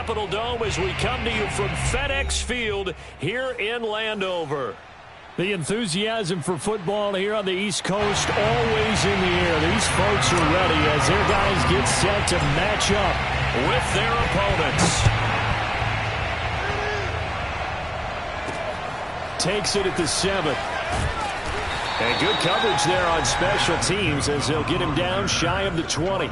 Capitol Dome as we come to you from FedEx Field here in Landover. The enthusiasm for football here on the East Coast always in the air. These folks are ready as their guys get set to match up with their opponents. Takes it at the 7. And good coverage there on special teams as they'll get him down shy of the 20.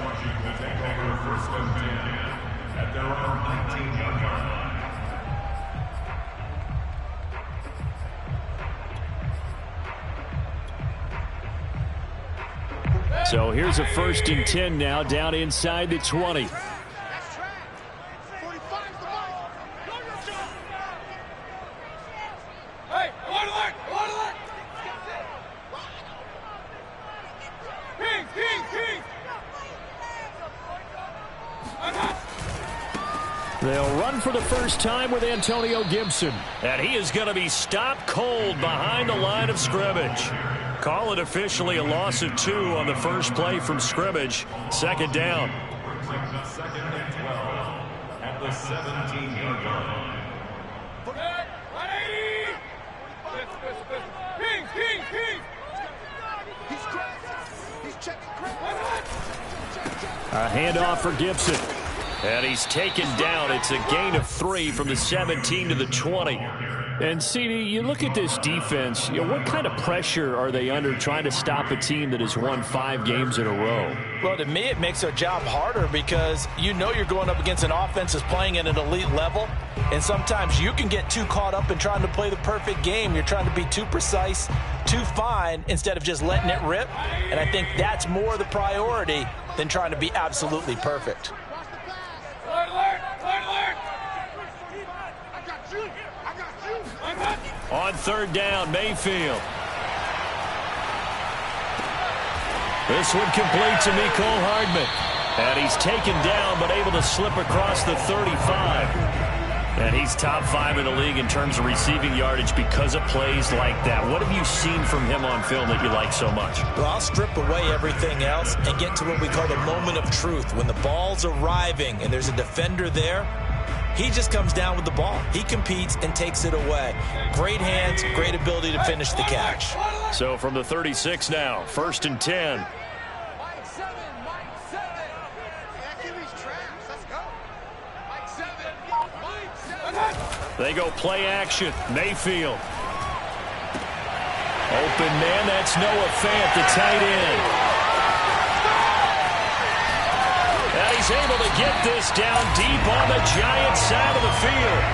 So here's a 1st and 10 now down inside the 20. They'll run for the first time with Antonio Gibson. And he is going to be stopped cold behind the line of scrimmage. Call it officially a loss of 2 on the first play from scrimmage. 2nd down. 2nd and 12 at the 17-yard line. A handoff for Gibson. And he's taken down. It's a gain of 3 from the 17 to the 20. And, CD, you look at this defense, what kind of pressure are they under trying to stop a team that has won 5 games in a row? Well, to me, it makes their job harder because you know you're going up against an offense that's playing at an elite level, and sometimes you can get too caught up in trying to play the perfect game. You're trying to be too precise, too fine, instead of just letting it rip, and I think that's more the priority than trying to be absolutely perfect. On 3rd down, Mayfield. This one complete to Mecole Hardman. And he's taken down but able to slip across the 35. And he's top 5 in the league in terms of receiving yardage because of plays like that. What have you seen from him on film that you like so much? Well, I'll strip away everything else and get to what we call the moment of truth. When the ball's arriving and there's a defender there, he just comes down with the ball. He competes and takes it away. Great hands, great ability to finish the catch. So from the 36 now, 1st and 10. They go play action. Mayfield. Open man, that's Noah Fant, the tight end. And he's able to get this down deep on the Giants side of the field.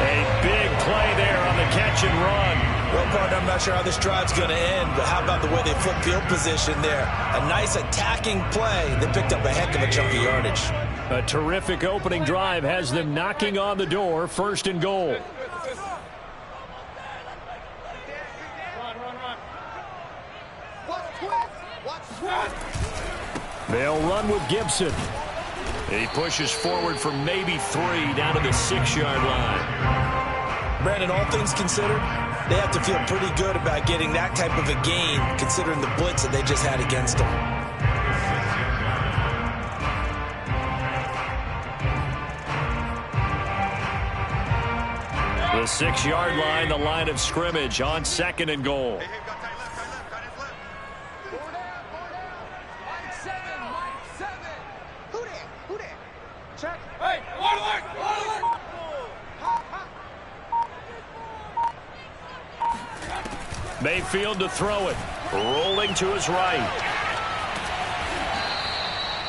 A big play there on the catch and run. Well, partner, I'm not sure how this drive's going to end, but how about the way they flip field position there? A nice attacking play. They picked up a heck of a chunk of yardage. A terrific opening drive has them knocking on the door. 1st and goal. They'll run with Gibson. He pushes forward for maybe 3 down to the 6-yard line. Brandon, all things considered, they have to feel pretty good about getting that type of a gain considering the blitz that they just had against them. The 6-yard line, the line of scrimmage on 2nd and goal. Mayfield to throw it. Rolling to his right.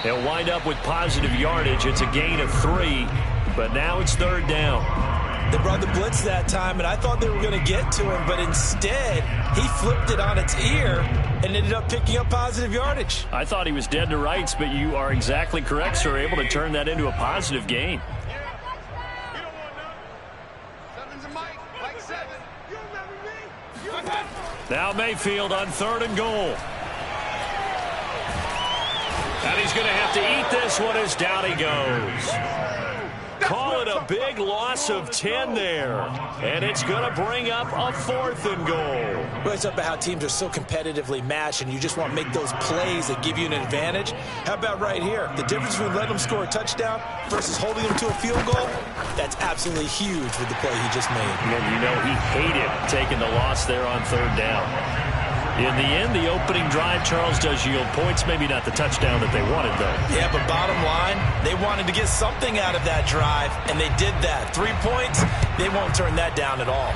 He'll wind up with positive yardage. It's a gain of 3, but now it's 3rd down. They brought the blitz that time, and I thought they were going to get to him, but instead he flipped it on its ear and ended up picking up positive yardage. I thought he was dead to rights, but you are exactly correct, sir. Able to turn that into a positive gain. Now Mayfield on 3rd and goal. And he's going to have to eat this one as down he goes. Call it a a big loss of 10 there. And it's going to bring up a 4th and goal. Well, it's about how teams are so competitively matched, and you just want to make those plays that give you an advantage. How about right here? The difference between letting them score a touchdown versus holding them to a field goal, that's absolutely huge with the play he just made. And you know he hated taking the loss there on 3rd down. In the end, the opening drive, Charles, does yield points. Maybe not the touchdown that they wanted, though. Yeah, but bottom line, they wanted to get something out of that drive, and they did that. 3 points, they won't turn that down at all.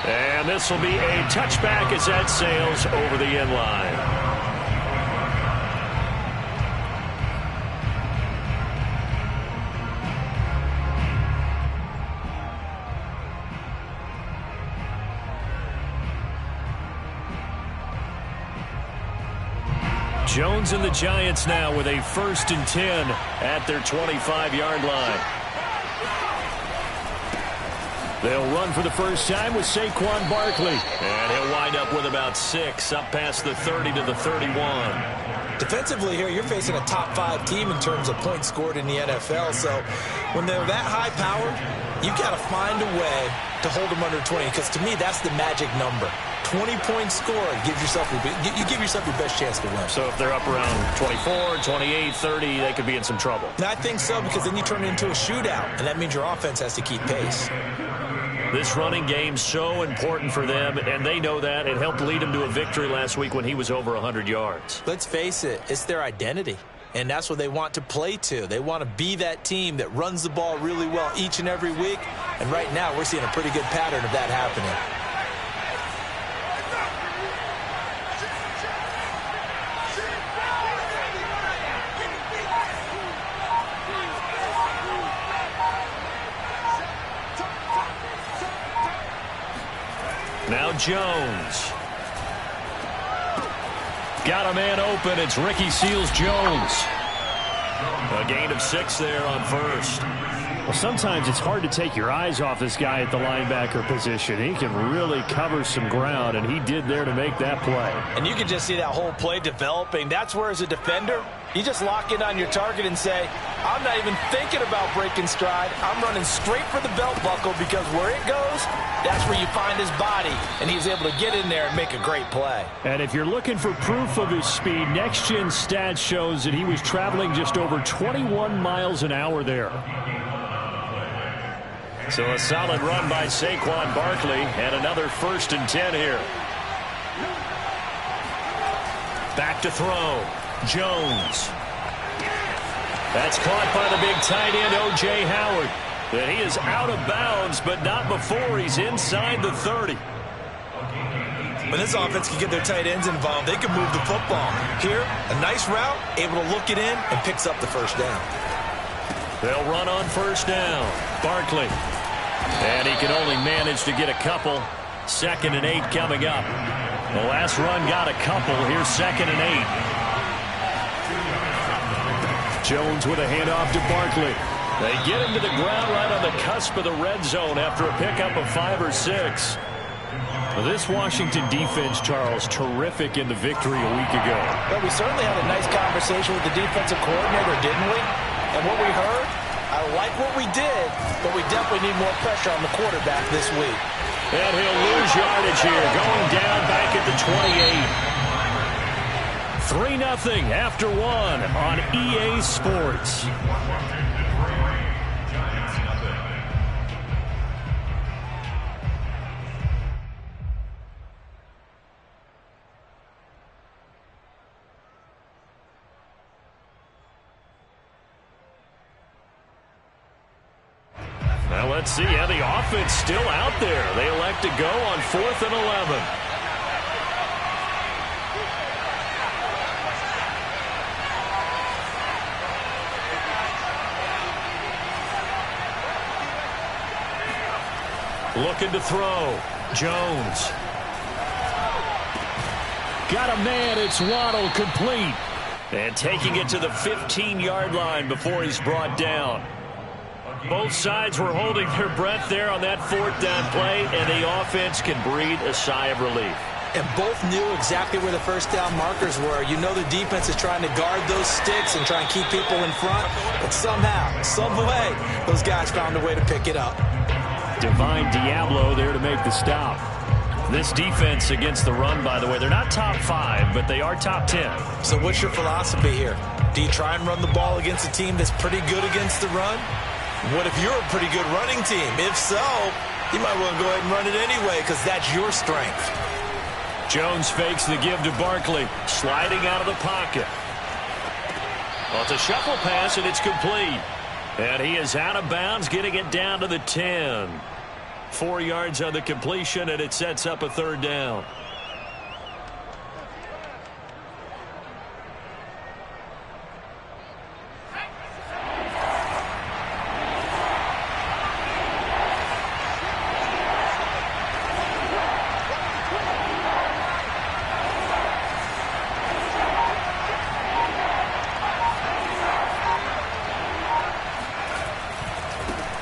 And this will be a touchback as that sails over the end line. Jones and the Giants now with a 1st and 10 at their 25-yard line. They'll run for the first time with Saquon Barkley. And he'll wind up with about 6 up past the 30 to the 31. Defensively here, you're facing a top 5 team in terms of points scored in the NFL. So when they're that high powered, you've got to find a way to hold them under 20. Because to me, that's the magic number. 20 points scored, you give yourself your best chance to win. So if they're up around 24, 28, 30, they could be in some trouble. And I think so, because then you turn it into a shootout, and that means your offense has to keep pace. This running game's so important for them, and they know that. It helped lead them to a victory last week when he was over 100 yards. Let's face it, it's their identity, and that's what they want to play to. They want to be that team that runs the ball really well each and every week, and right now we're seeing a pretty good pattern of that happening. Now Jones. Got a man open. It's Ricky Seals-Jones. A gain of 6 there on 1st. Well, sometimes it's hard to take your eyes off this guy at the linebacker position. He can really cover some ground, and he did there to make that play. And you can just see that whole play developing. That's where, as a defender, you just lock in on your target and say, I'm not even thinking about breaking stride. I'm running straight for the belt buckle, because where it goes, that's where you find his body. And he's able to get in there and make a great play. And if you're looking for proof of his speed, Next Gen Stats shows that he was traveling just over 21 miles an hour there. So a solid run by Saquon Barkley, and another 1st and 10 here. Back to throw. Jones. That's caught by the big tight end, O.J. Howard. And he is out of bounds, but not before he's inside the 30. When this offense can get their tight ends involved, they can move the football. Here, a nice route, able to look it in, and picks up the 1st down. They'll run on 1st down. Barkley. And he can only manage to get a couple. 2nd and 8 coming up. The last run got a couple. Here's 2nd and 8. Jones with a handoff to Barkley. They get him to the ground right on the cusp of the red zone after a pickup of 5 or 6. Well, this Washington defense, Charles, terrific in the victory a week ago. Well, we certainly had a nice conversation with the defensive coordinator, didn't we? And what we heard, I like what we did, but we definitely need more pressure on the quarterback this week. And he'll lose yardage here, going down back at the 28. 3-0 after 1 on EA Sports. Now let's see how the offense still out there. They elect to go on 4th and 11. Looking to throw. Jones. Got a man. It's Waddle, complete. And taking it to the 15-yard line before he's brought down. Both sides were holding their breath there on that 4th down play, and the offense can breathe a sigh of relief. And both knew exactly where the first down markers were. You know the defense is trying to guard those sticks and try and keep people in front. But somehow, some way, those guys found a way to pick it up. Divine Diablo there to make the stop. This defense against the run, by the way, they're not top 5, but they are top 10. So what's your philosophy here? Do you try and run the ball against a team that's pretty good against the run? What if you're a pretty good running team? If so, you might want to go ahead and run it anyway because that's your strength. Jones fakes the give to Barkley, sliding out of the pocket. Well, it's a shuffle pass, and it's complete. And he is out of bounds, getting it down to the 10. 4 yards on the completion, and it sets up a third down.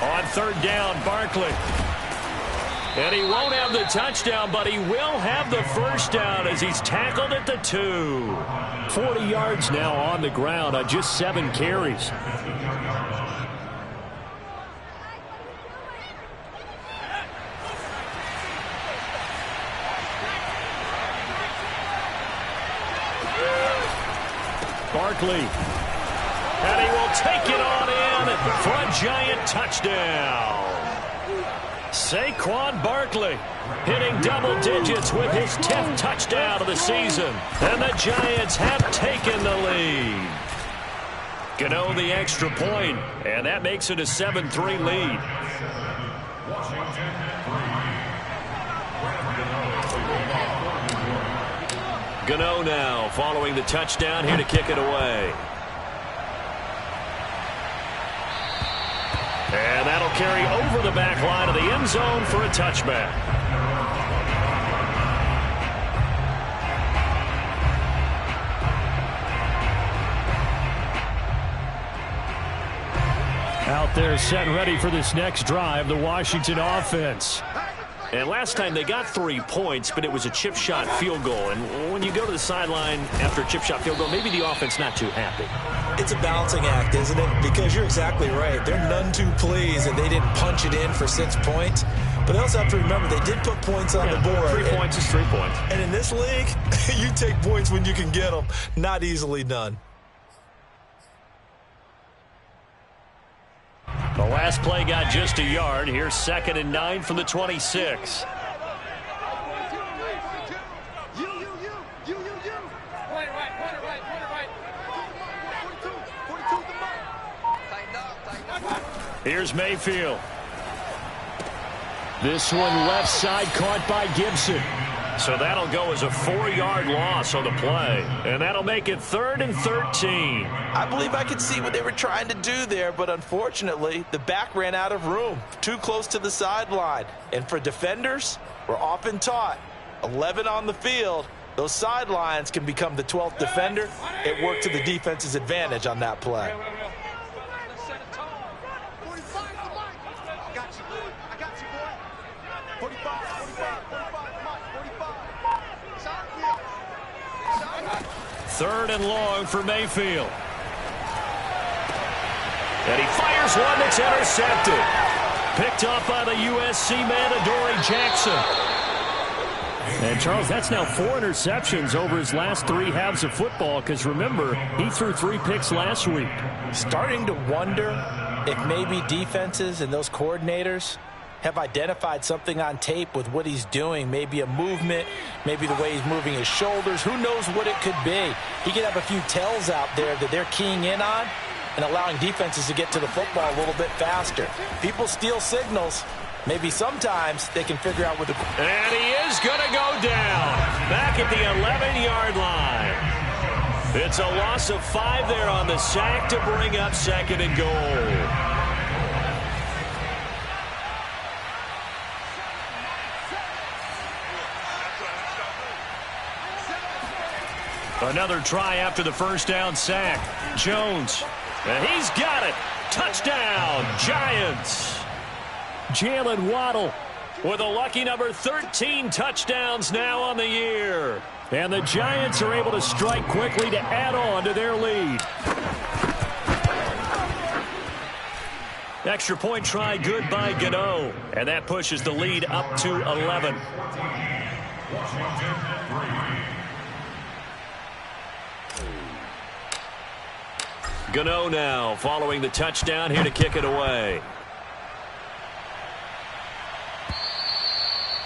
On third down, Barkley. And he won't have the touchdown, but he will have the first down as he's tackled at the 2. 40 yards now on the ground on just 7 carries. Barkley. And he will take it on in for a giant touchdown. Saquon Barkley hitting double digits with his 10th touchdown of the season. And the Giants have taken the lead. Gano the extra point, and that makes it a 7-3 lead. Gano now following the touchdown here to kick it away. And that'll carry over the back line of the end zone for a touchback. Out there set and ready for this next drive, the Washington offense. And last time they got 3 points, but it was a chip shot field goal. And when you go to the sideline after a chip shot field goal, maybe the offense not too happy. It's a balancing act, isn't it? Because you're exactly right. They're none too pleased that they didn't punch it in for 6 points. But they also have to remember they did put points on the board. 3 points is 3 points. And in this league, you take points when you can get them. Not easily done. The last play got just a yard. Here's 2nd and 9 from the 26. Here's Mayfield. This one left side caught by Gibson. So that'll go as a 4-yard loss on the play. And that'll make it 3rd and 13. I believe I could see what they were trying to do there, but unfortunately, the back ran out of room. Too close to the sideline. And for defenders, we're often taught, 11 on the field, those sidelines can become the 12th defender. It worked to the defense's advantage on that play. Third and long for Mayfield. And he fires one that's intercepted. Picked off by the USC man, Adoree Jackson. And, Charles, that's now 4 interceptions over his last 3 halves of football because, remember, he threw 3 picks last week. Starting to wonder if maybe defenses and those coordinators have identified something on tape with what he's doing. Maybe a movement, maybe the way he's moving his shoulders. Who knows what it could be? He could have a few tells out there that they're keying in on and allowing defenses to get to the football a little bit faster. People steal signals. Maybe sometimes they can figure out what the... And he is going to go down back at the 11-yard line. It's a loss of 5 there on the sack to bring up 2nd and goal. Another try after the first down sack. Jones. And he's got it. Touchdown, Giants. Jalen Waddle with a lucky number 13 touchdowns now on the year. And the Giants are able to strike quickly to add on to their lead. Extra point try good by Gano. And that pushes the lead up to 11. Gano now following the touchdown here to kick it away.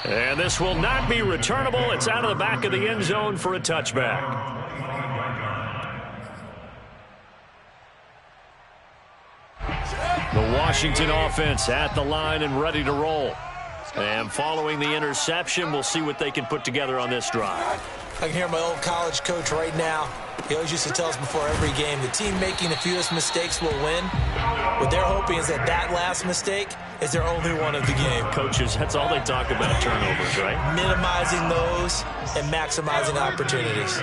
And this will not be returnable. It's out of the back of the end zone for a touchback. The Washington offense at the line and ready to roll. And following the interception, we'll see what they can put together on this drive. I can hear my old college coach right now. He always used to tell us before every game, the team making the fewest mistakes will win. What they're hoping is that last mistake is their only one of the game. Coaches, that's all they talk about, turnovers, right? Minimizing those and maximizing opportunities.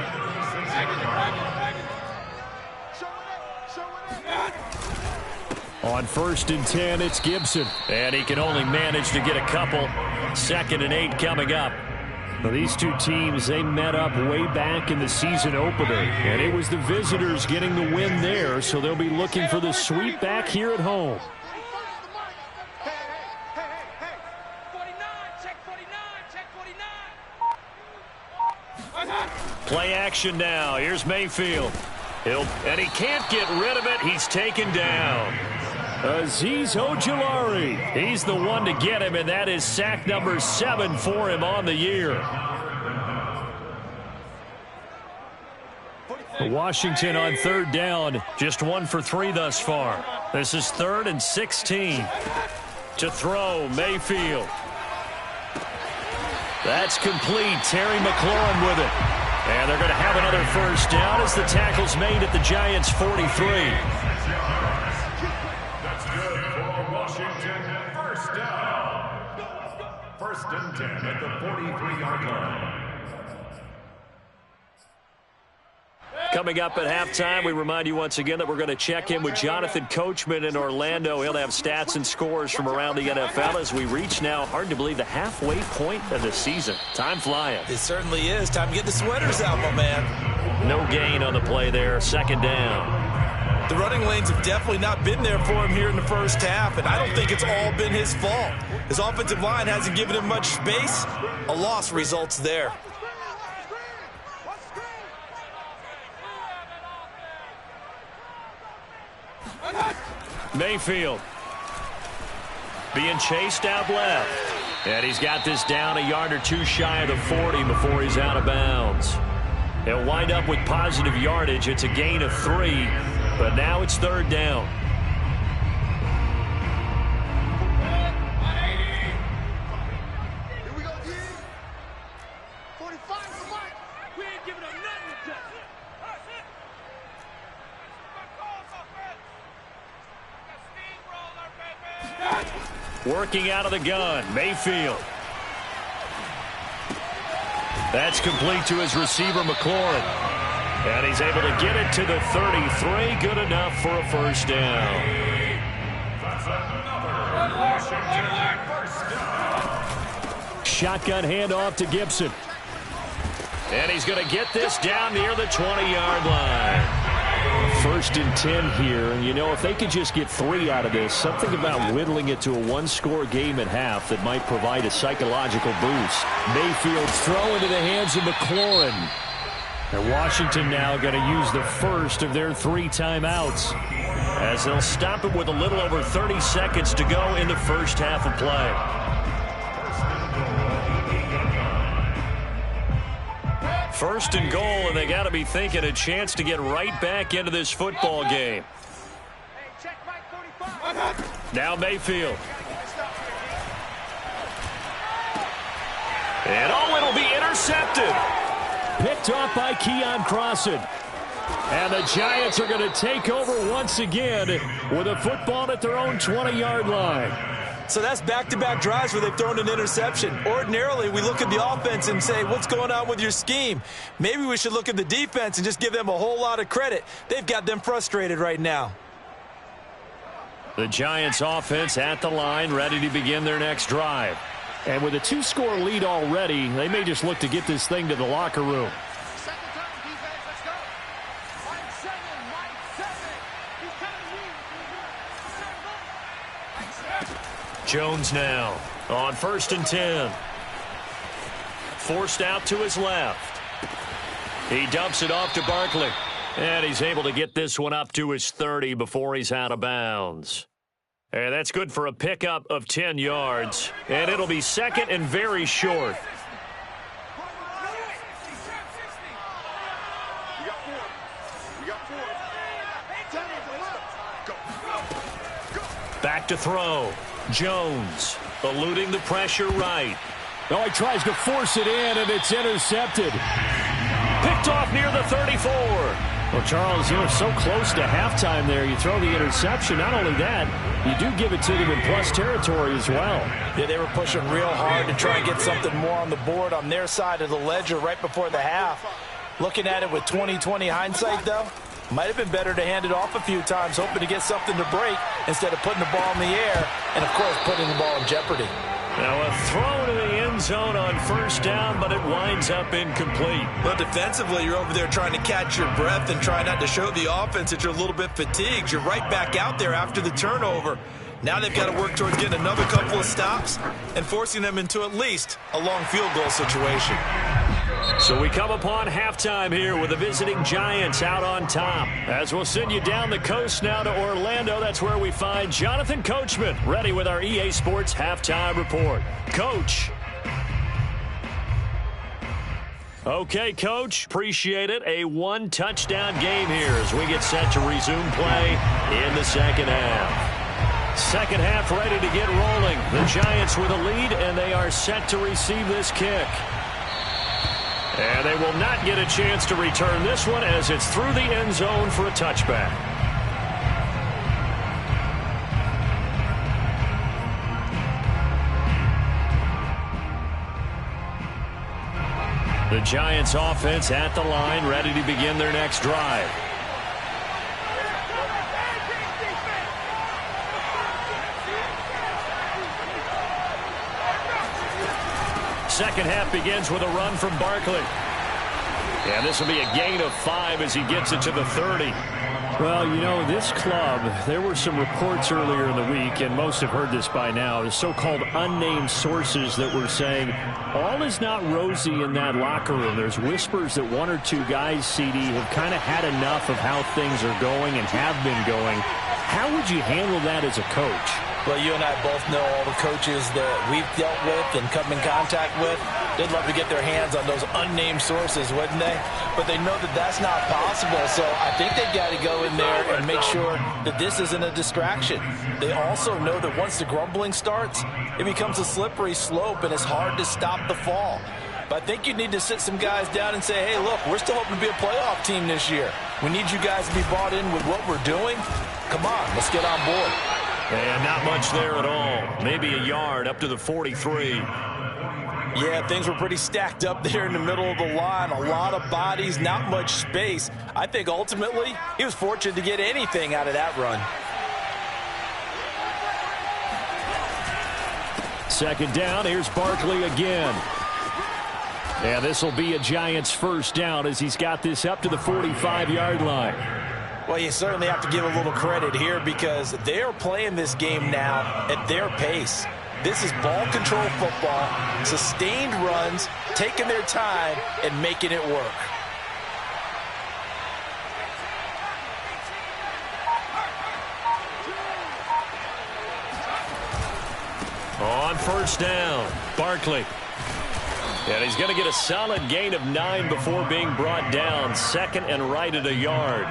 On 1st and 10, it's Gibson. And he can only manage to get a couple. 2nd and 8 coming up. Now, these two teams, they met up way back in the season opener. And it was the visitors getting the win there, so they'll be looking for the sweep back here at home. Play action now. Here's Mayfield. And he can't get rid of it. He's taken down. Azeez Ojulari. He's the one to get him, and that is sack number 7 for him on the year. Washington on 3rd down. Just 1 for 3 thus far. This is 3rd and 16. To throw, Mayfield. That's complete. Terry McLaurin with it. And they're going to have another 1st down as the tackle's made at the Giants' 43. That's good for Washington. 1st down. 1st and 10 at the 43-yard line. Coming up at halftime, we remind you once again that we're going to check in with Jonathan Coachman in Orlando. He'll have stats and scores from around the NFL as we reach now, hard to believe, the halfway point of the season. Time flying. It certainly is. Time to get the sweaters out, my man. No gain on the play there. 2nd down. The running lanes have definitely not been there for him here in the 1st half, and I don't think it's all been his fault. His offensive line hasn't given him much space. A loss results there. Mayfield being chased out left. And he's got this down a yard or 2 shy of the 40 before he's out of bounds. He'll wind up with positive yardage. It's a gain of 3, but now it's 3rd down. Working out of the gun, Mayfield. That's complete to his receiver, McLaurin. And he's able to get it to the 33. Good enough for a 1st down. Shotgun handoff to Gibson. And he's going to get this down near the 20-yard line. 1st and 10 here, and you know, if they could just get 3 out of this, something about whittling it to a 1-score game at half that might provide a psychological boost. Mayfield's throw into the hands of McLaurin. And Washington now going to use the 1st of their 3 timeouts as they'll stop it with a little over 30 seconds to go in the 1st half of play. 1st and goal, and they got to be thinking a chance to get right back into this football game. Now Mayfield. And it'll be intercepted. Picked off by Keon Crossan. And the Giants are going to take over once again with a football at their own 20-yard line. So that's back-to-back drives where they've thrown an interception. Ordinarily, we look at the offense and say, what's going on with your scheme? Maybe we should look at the defense and just give them a whole lot of credit. They've got them frustrated right now. The Giants offense at the line, ready to begin their next drive. And with a 2-score lead already, they may just look to get this thing to the locker room. Jones now on 1st and 10. Forced out to his left. He dumps it off to Barkley. And he's able to get this one up to his 30 before he's out of bounds. And that's good for a pickup of 10 yards. And it'll be 2nd and very short. Back to throw. Jones eluding the pressure right. Oh, he tries to force it in, and it's intercepted. Picked off near the 34. Well, Charles, you're so close to halftime there. You throw the interception. Not only that, you do give it to them in plus territory as well. Yeah, they were pushing real hard to try and get something more on the board on their side of the ledger right before the half. Looking at it with 20/20 hindsight, though, might have been better to hand it off a few times, hoping to get something to break instead of putting the ball in the air and, of course, putting the ball in jeopardy. Now a throw to the end zone on 1st down, but it winds up incomplete. But defensively, you're over there trying to catch your breath and try not to show the offense that you're a little bit fatigued. You're right back out there after the turnover. Now they've got to work towards getting another couple of stops and forcing them into at least a long field goal situation. So we come upon halftime here with the visiting Giants out on top. As we'll send you down the coast now to Orlando, that's where we find Jonathan Coachman ready with our EA Sports Halftime Report. Coach. Okay, Coach, appreciate it. A 1-touchdown game here as we get set to resume play in the second half. Second half ready to get rolling. The Giants with a lead, and they are set to receive this kick. And they will not get a chance to return this one as it's through the end zone for a touchback. The Giants offense at the line, ready to begin their next drive. Second half begins with a run from Barkley. And this will be a gain of 5 as he gets it to the 30. Well, you know, this club, there were some reports earlier in the week, and most have heard this by now, the so-called unnamed sources that were saying all is not rosy in that locker room. There's whispers that 1 or 2 guys, CD, have kind of had enough of how things are going and have been going. How would you handle that as a coach? Well, you and I both know all the coaches that we've dealt with and come in contact with. They'd love to get their hands on those unnamed sources, wouldn't they? But they know that that's not possible, so I think they've got to go in there and make sure that this isn't a distraction. They also know that once the grumbling starts, it becomes a slippery slope, and it's hard to stop the fall. But I think you need to sit some guys down and say, hey, look, we're still hoping to be a playoff team this year. We need you guys to be bought in with what we're doing. Come on, let's get on board. And not much there at all. Maybe a yard up to the 43. Yeah, things were pretty stacked up there in the middle of the line. A lot of bodies, not much space. I think ultimately he was fortunate to get anything out of that run. Second down, here's Barkley again. And this will be a Giants first down as he's got this up to the 45-yard line. Well, you certainly have to give a little credit here because they're playing this game now at their pace. This is ball control football, sustained runs, taking their time and making it work. On first down, Barkley. And he's going to get a solid gain of 9 before being brought down. Second and right at a yard.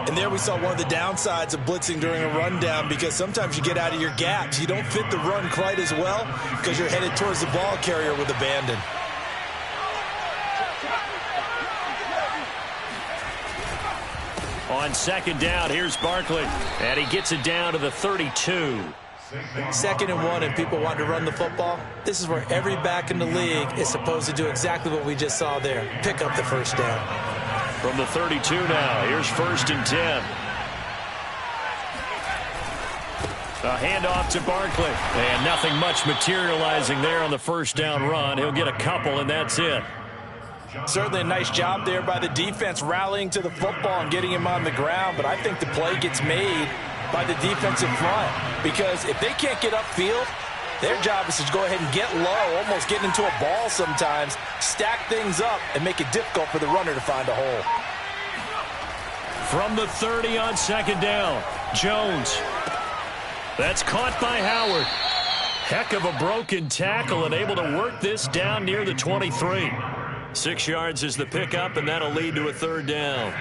And there we saw one of the downsides of blitzing during a rundown because sometimes you get out of your gaps. You don't fit the run quite as well because you're headed towards the ball carrier with abandon. On second down, here's Barkley. And he gets it down to the 32. 2nd and 1 and people want to run the football. This is where every back in the league is supposed to do exactly what we just saw there. Pick up the first down. From the 32 now, here's 1st and 10. A handoff to Barkley. And nothing much materializing there on the first down run. He'll get a couple, and that's it. Certainly a nice job there by the defense rallying to the football and getting him on the ground. But I think the play gets made by the defensive front. Because if they can't get upfield, their job is to go ahead and get low, almost get into a ball sometimes, stack things up, and make it difficult for the runner to find a hole. From the 30 on second down, Jones. That's caught by Howard. Heck of a broken tackle and able to work this down near the 23. 6 yards is the pickup, and that'll lead to a third down.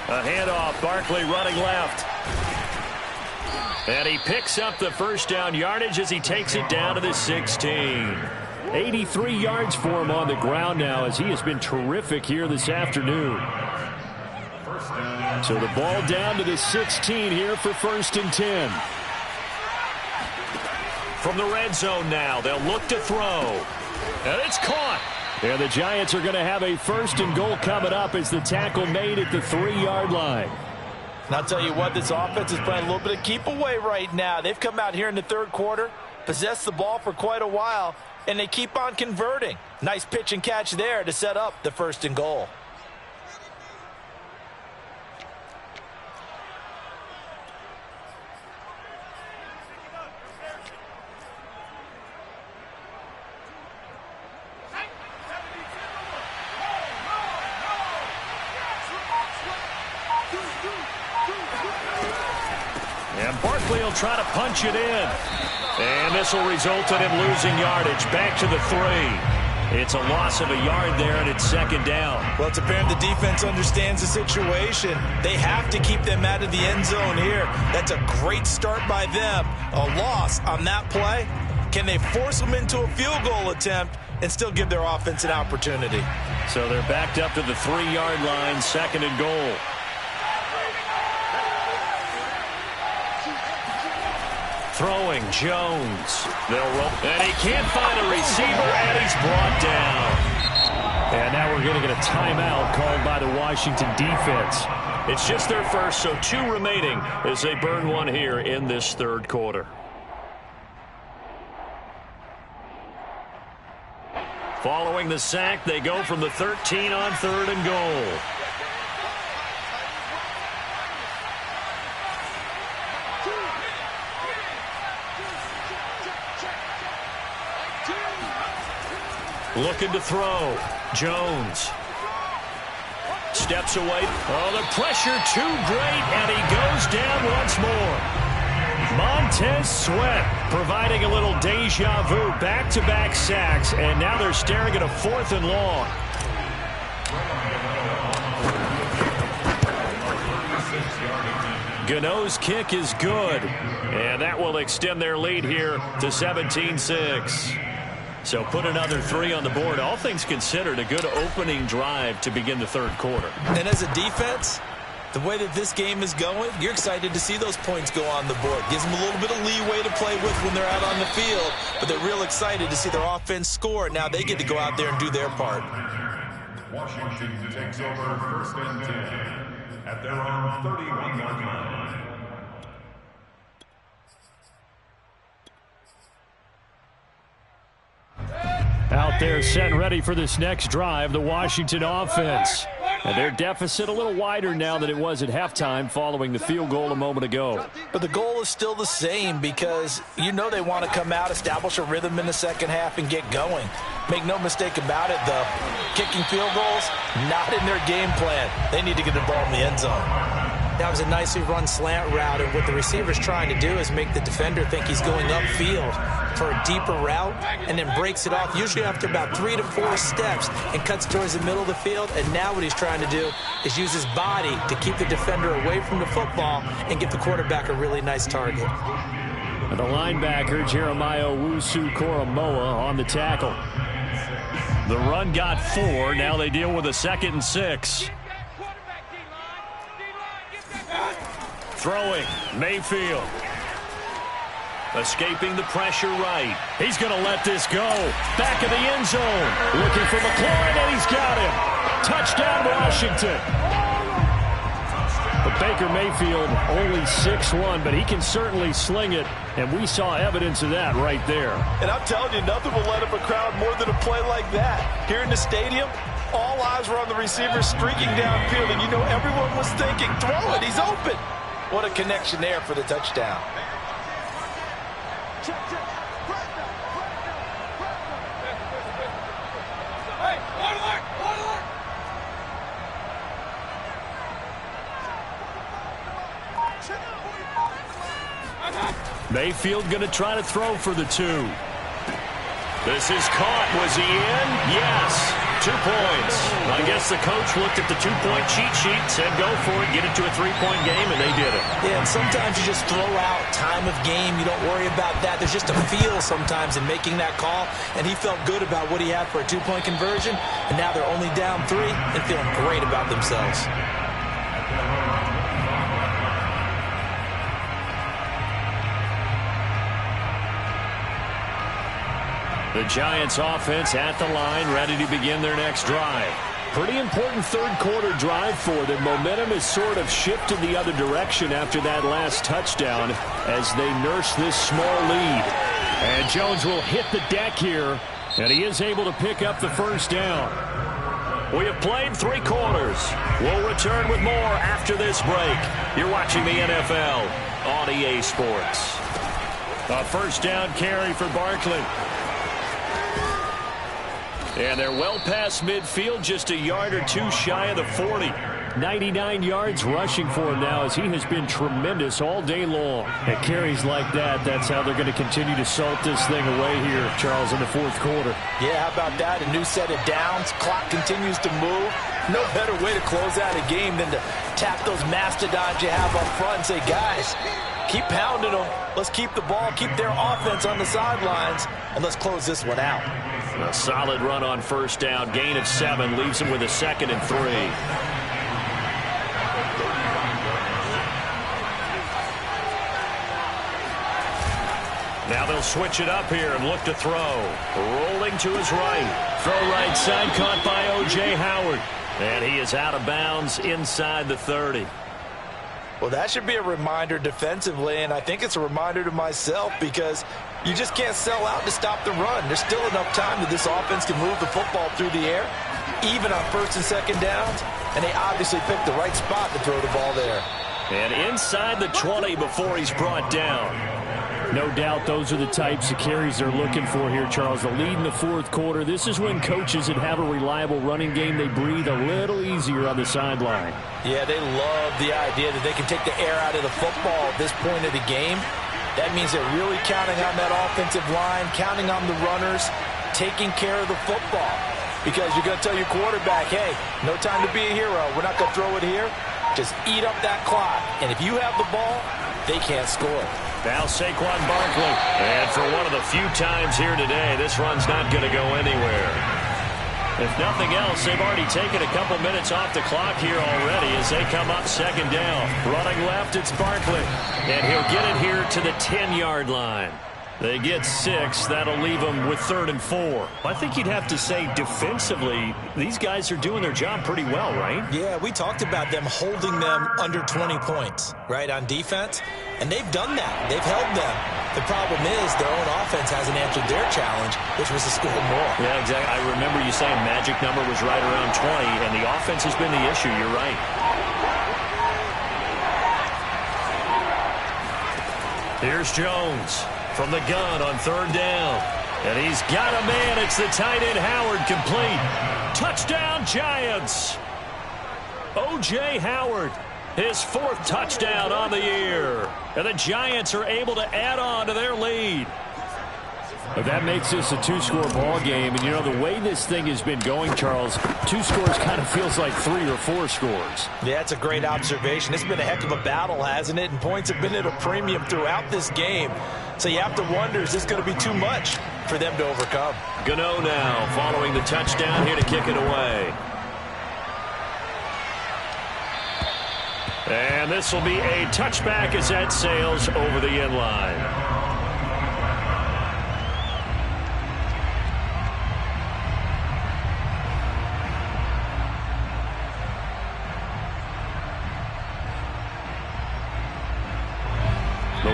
A handoff, Barkley running left. And he picks up the first down yardage as he takes it down to the 16. 83 yards for him on the ground now as he has been terrific here this afternoon. So the ball down to the 16 here for 1st and 10. From the red zone now, they'll look to throw. And it's caught. And the Giants are going to have a 1st and goal coming up as the tackle made at the 3-yard line. And I'll tell you what, this offense is playing a little bit of keep away right now. They've come out here in the third quarter, possessed the ball for quite a while, and they keep on converting. Nice pitch and catch there to set up the 1st and goal. And Barkley will try to punch it in. And this will result in him losing yardage. Back to the 3. It's a loss of a yard there, and it's 2nd down. Well, it's apparent the defense understands the situation. They have to keep them out of the end zone here. That's a great start by them. A loss on that play. Can they force them into a field goal attempt and still give their offense an opportunity? So they're backed up to the 3-yard line, 2nd and goal. Throwing, Jones. They'll roll. And he can't find a receiver, and he's brought down. And now we're going to get a timeout called by the Washington defense. It's just their first, so 2 remaining as they burn one here in this third quarter. Following the sack, they go from the 13 on 3rd and goal. Looking to throw. Jones. Steps away. Oh, the pressure too great, and he goes down once more. Montez Sweat providing a little deja vu. Back-to-back sacks, and now they're staring at a 4th and long. Gano's kick is good, and that will extend their lead here to 17-6. So put another 3 on the board. All things considered, a good opening drive to begin the third quarter. And as a defense, the way that this game is going, you're excited to see those points go on the board. Gives them a little bit of leeway to play with when they're out on the field, but they're real excited to see their offense score. Now they get to go out there and do their part. Washington takes over 1st and 10 at their own 31-yard line. Out there set and ready for this next drive, the Washington offense. And their deficit a little wider now than it was at halftime following the field goal a moment ago. But the goal is still the same because you know they want to come out, establish a rhythm in the second half, and get going. Make no mistake about it, though. Kicking field goals, not in their game plan. They need to get the ball in the end zone. That was a nicely run slant route, and what the receiver's trying to do is make the defender think he's going upfield for a deeper route and then breaks it off, usually after about 3 to 4 steps, and cuts towards the middle of the field. And now what he's trying to do is use his body to keep the defender away from the football and give the quarterback a really nice target. And the linebacker, Jeremiah Owusu-Koramoah, on the tackle. The run got 4. Now they deal with a 2nd and 6. Throwing, Mayfield. Escaping the pressure right. He's going to let this go. Back of the end zone. Looking for McLaurin, and he's got him. Washington. But Baker Mayfield only 6'1", but he can certainly sling it, and we saw evidence of that right there. And I'm telling you, nothing will let up a crowd more than a play like that. Here in the stadium, all eyes were on the receiver streaking downfield, and you know everyone was thinking, throw it, he's open. What a connection there for the touchdown. Mayfield going to try to throw for the 2. This is caught. Was he in? Yes. 2 points. I guess the coach looked at the 2-point cheat sheet, said go for it, get it to a 3-point game, and they did it. Yeah, and sometimes you just throw out time of game. You don't worry about that. There's just a feel sometimes in making that call, and he felt good about what he had for a 2-point conversion, and now they're only down 3 and feeling great about themselves. The Giants offense at the line, ready to begin their next drive. Pretty important third-quarter drive for them. Momentum has sort of shifted the other direction after that last touchdown as they nurse this small lead. And Jones will hit the deck here, and he is able to pick up the first down. We have played 3 quarters. We'll return with more after this break. You're watching the NFL on EA Sports. A first down carry for Barkley. And they're well past midfield, just a yard or 2 shy of the 40. 99 yards rushing for him now as he has been tremendous all day long. At carries like that, that's how they're going to continue to salt this thing away here, Charles, in the fourth quarter. Yeah, how about that? A new set of downs. Clock continues to move. No better way to close out a game than to tap those mastodons you have up front and say, guys, keep pounding them. Let's keep the ball, keep their offense on the sidelines, and let's close this one out. A solid run on first down. Gain of 7 leaves him with a 2nd and 3. Now they'll switch it up here and look to throw. Rolling to his right. Throw right side, caught by O.J. Howard. And he is out of bounds inside the 30. Well, that should be a reminder defensively, and I think it's a reminder to myself because you just can't sell out to stop the run. There's still enough time that this offense can move the football through the air, even on first and second downs, and they obviously picked the right spot to throw the ball there. And inside the 20 before he's brought down. No doubt those are the types of carries they're looking for here, Charles. The lead in the fourth quarter. This is when coaches that have a reliable running game, they breathe a little easier on the sideline. Yeah, they love the idea that they can take the air out of the football at this point of the game. That means they're really counting on that offensive line, counting on the runners, taking care of the football. Because you're going to tell your quarterback, hey, no time to be a hero. We're not going to throw it here. Just eat up that clock. And if you have the ball, they can't score. Now Saquon Barkley. And for one of the few times here today, this run's not going to go anywhere. If nothing else, they've already taken a couple minutes off the clock here already as they come up second down. Running left, it's Barkley. And he'll get it here to the 10-yard line. They get 6. That'll leave them with 3rd and 4. I think you'd have to say defensively, these guys are doing their job pretty well, right? Yeah, we talked about them holding them under 20 points, right, on defense. And they've done that. They've held them. The problem is their own offense hasn't answered their challenge, which was to score more. Yeah, exactly. I remember you saying magic number was right around 20, and the offense has been the issue. You're right. Here's Jones from the gun on 3rd down. And he's got a man. It's the tight end Howard, complete. Touchdown, Giants. O.J. Howard, his 4th touchdown on the year. And the Giants are able to add on to their lead. But that makes this a 2-score ball game. And, you know, the way this thing has been going, Charles, 2 scores kind of feels like 3 or 4 scores. Yeah, that's a great observation. It's been a heck of a battle, hasn't it? And points have been at a premium throughout this game. So you have to wonder, is this going to be too much for them to overcome? Gano now following the touchdown here to kick it away. And this will be a touchback as that sails over the end line.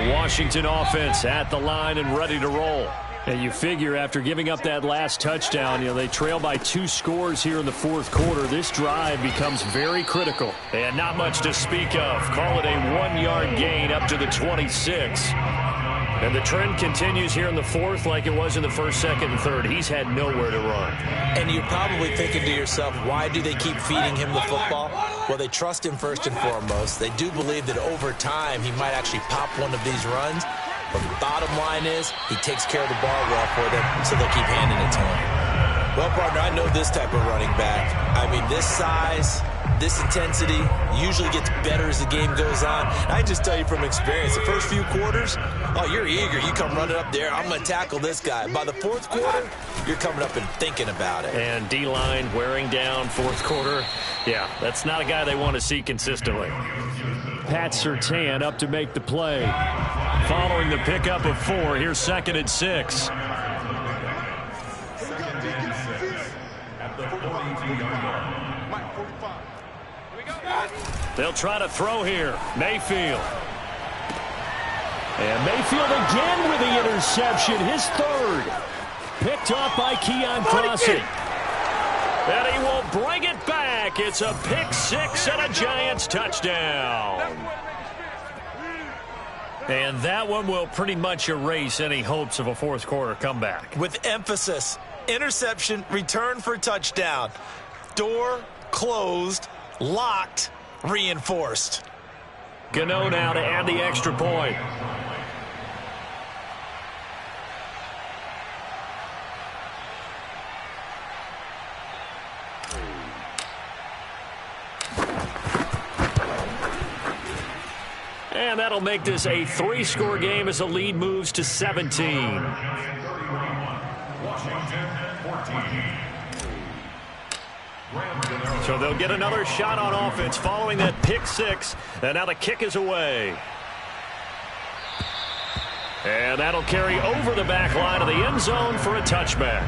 The Washington offense at the line and ready to roll. And you figure after giving up that last touchdown, they trail by 2 scores here in the fourth quarter. This drive becomes very critical. And not much to speak of. Call it a 1-yard gain up to the 26. And the trend continues here in the fourth like it was in the first, second, and third. He's had nowhere to run. And you're probably thinking to yourself, why do they keep feeding him the football? Well, they trust him first and foremost. They do believe that over time he might actually pop one of these runs. But the bottom line is he takes care of the ball well for them, so they'll keep handing it to him. Well, partner, I know this type of running back. I mean, this size, this intensity usually gets better as the game goes on. I just tell you from experience, the first few quarters, oh, you're eager. You come running up there, I'm going to tackle this guy. By the fourth quarter, you're coming up and thinking about it. And D-line wearing down fourth quarter. Yeah, that's not a guy they want to see consistently. Pat Surtain up to make the play. Following the pickup of 4, here's 2nd and 6. They'll try to throw here. Mayfield. And Mayfield again with the interception, his 3rd. Picked off by Keon Crossett. And he will bring it back. It's a pick 6 and a Giants touchdown. And that one will pretty much erase any hopes of a fourth quarter comeback. With emphasis, interception, return for touchdown. Door closed, locked, reinforced. Gano now to add the extra point. And that'll make this a 3-score game as the lead moves to 17. So they'll get another shot on offense following that pick 6. And now the kick is away. And that'll carry over the back line of the end zone for a touchback.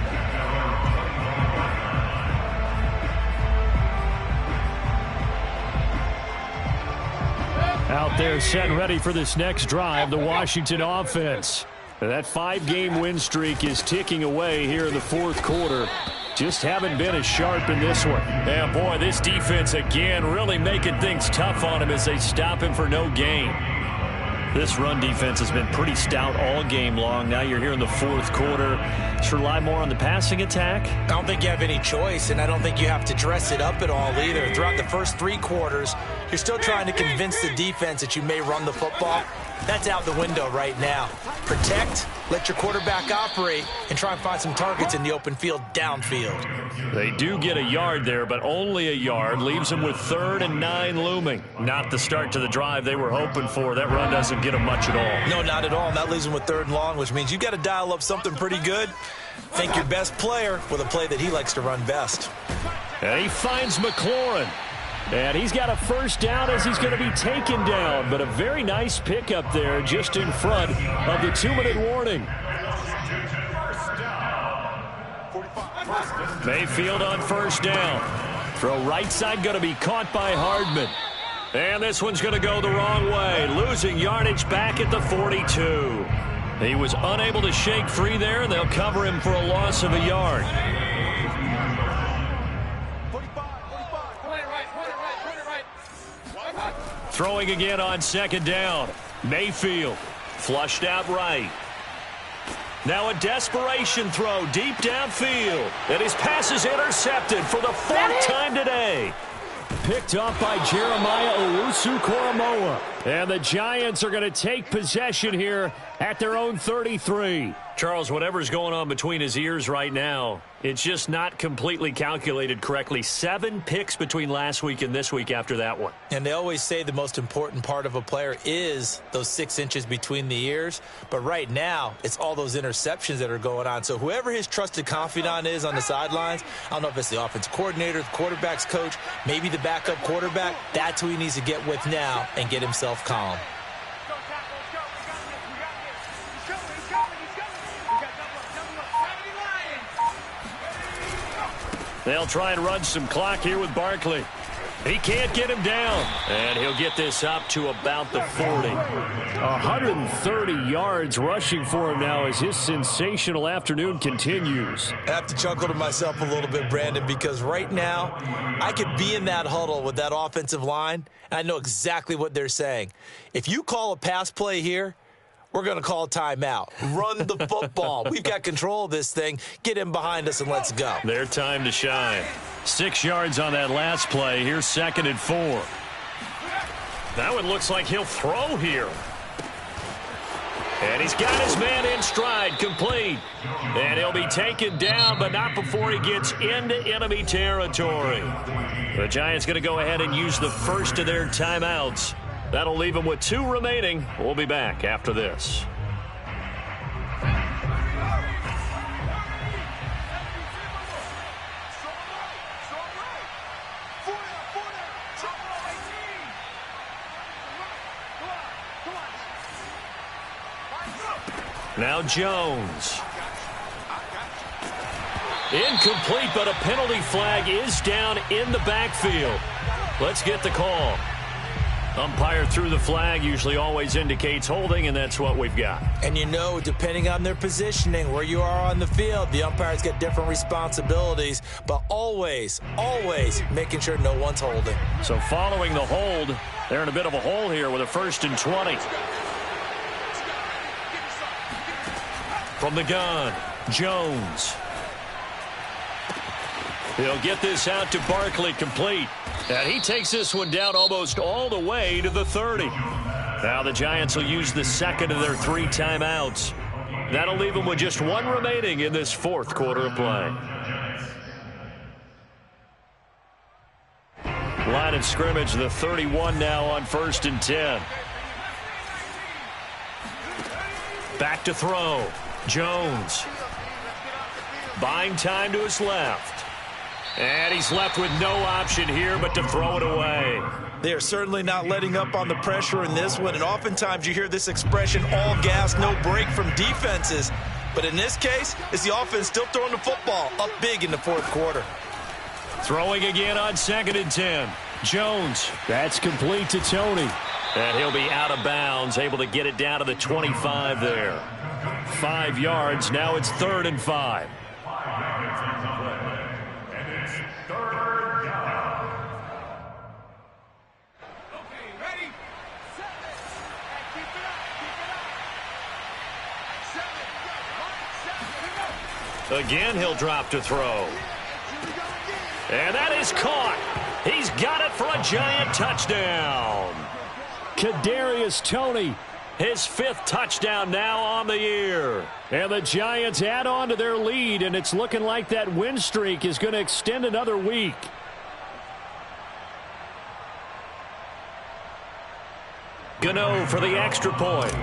Out there set and ready for this next drive, the Washington offense. That 5-game win streak is ticking away here in the fourth quarter. Just haven't been as sharp in this one. Yeah, boy, this defense again really making things tough on him as they stop him for no gain. This run defense has been pretty stout all game long. Now you're here in the fourth quarter. Just rely more on the passing attack. I don't think you have any choice, and I don't think you have to dress it up at all either. Throughout the first 3 quarters, you're still trying to convince the defense that you may run the football. That's out the window right now. Protect, let your quarterback operate, and try and find some targets in the open field downfield. They do get a yard there, but only a yard. Leaves them with 3rd and 9 looming. Not the start to the drive they were hoping for. That run doesn't get them much at all. No, not at all. And that leaves them with 3rd and long, which means you got to dial up something pretty good. Think your best player with a play that he likes to run best. And he finds McLaurin. And he's got a first down as he's going to be taken down. But a very nice pickup there just in front of the 2-minute warning. Mayfield on first down. Throw right side going to be caught by Hardman. And this one's going to go the wrong way. Losing yardage back at the 42. He was unable to shake free there, and they'll cover him for a loss of a yard. Throwing again on second down. Mayfield flushed out right. Now a desperation throw deep downfield. And his pass is intercepted for the 4th time today. Picked off by Jeremiah Owusu-Koramoah. And the Giants are going to take possession here at their own 33. Charles, whatever's going on between his ears right now, it's just not completely calculated correctly. 7 picks between last week and this week after that one. And they always say the most important part of a player is those 6 inches between the ears. But right now, it's all those interceptions that are going on. So whoever his trusted confidant is on the sidelines, I don't know if it's the offensive coordinator, the quarterback's coach, maybe the backup quarterback, that's who he needs to get with now and get himself calm. They'll try and run some clock here with Barkley. He can't get him down. And he'll get this up to about the 40. 130 yards rushing for him now as his sensational afternoon continues. I have to chuckle to myself a little bit, Brandon, because right now I could be in that huddle with that offensive line, and I know exactly what they're saying. If you call a pass play here, we're going to call a timeout. Run the football. We've got control of this thing. Get in behind us and let's go. Their time to shine. 6 yards on that last play. Here's 2nd and 4. That one looks like he'll throw here. And he's got his man in stride, complete. And he'll be taken down, but not before he gets into enemy territory. The Giants going to go ahead and use the first of their timeouts. That'll leave them with 2 remaining. We'll be back after this. Now Jones. Incomplete, but a penalty flag is down in the backfield. Let's get the call. Umpire threw the flag, usually always indicates holding, and that's what we've got. And you know, depending on their positioning, where you are on the field, the umpires get different responsibilities, but always, always making sure no one's holding. So following the hold, they're in a bit of a hole here with a 1st and 20. From the gun, Jones. He'll get this out to Barkley, complete. And he takes this one down almost all the way to the 30. Now the Giants will use the 2nd of their 3 timeouts. That'll leave them with just 1 remaining in this 4th quarter of play. Line of scrimmage, the 31 now on 1st and 10. Back to throw. Jones. Buying time to his left. And he's left with no option here but to throw it away. They are certainly not letting up on the pressure in this one, and oftentimes you hear this expression, all gas, no break from defenses. But in this case, it's the offense still throwing the football up big in the 4th quarter. Throwing again on 2nd and 10. Jones. That's complete to Tony. And he'll be out of bounds, able to get it down to the 25 there. 5 yards, now it's 3rd and 5. Again, he'll drop to throw. And that is caught. He's got it for a Giant touchdown. Kadarius Toney. His 5th touchdown now on the year. And the Giants add on to their lead, and it's looking like that win streak is going to extend another week. Gano for the extra point.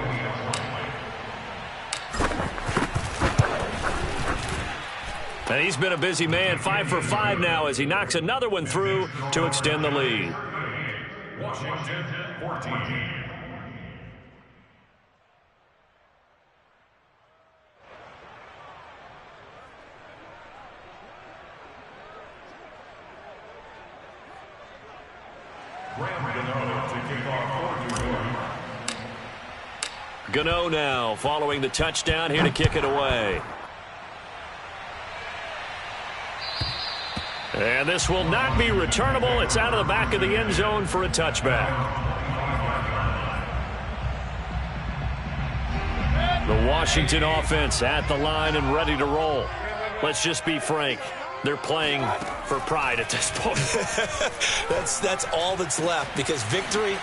And he's been a busy man, 5 for 5 now as he knocks another one through to extend the lead. Washington 14. Gano now following the touchdown here to kick it away. And this will not be returnable. It's out of the back of the end zone for a touchback. The Washington offense at the line and ready to roll. Let's just be frank. They're playing for pride at this point. That's all that's left, because victory,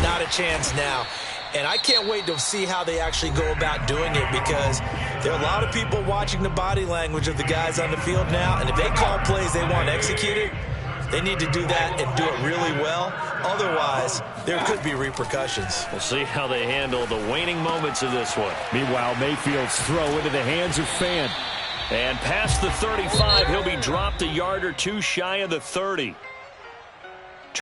not a chance now. And I can't wait to see how they actually go about doing it, because there are a lot of people watching the body language of the guys on the field now, and if they call plays they want executed, they need to do that and do it really well. Otherwise, there could be repercussions. We'll see how they handle the waning moments of this one. Meanwhile, Mayfield's throw into the hands of Fant. And past the 35, he'll be dropped a yard or two shy of the 30.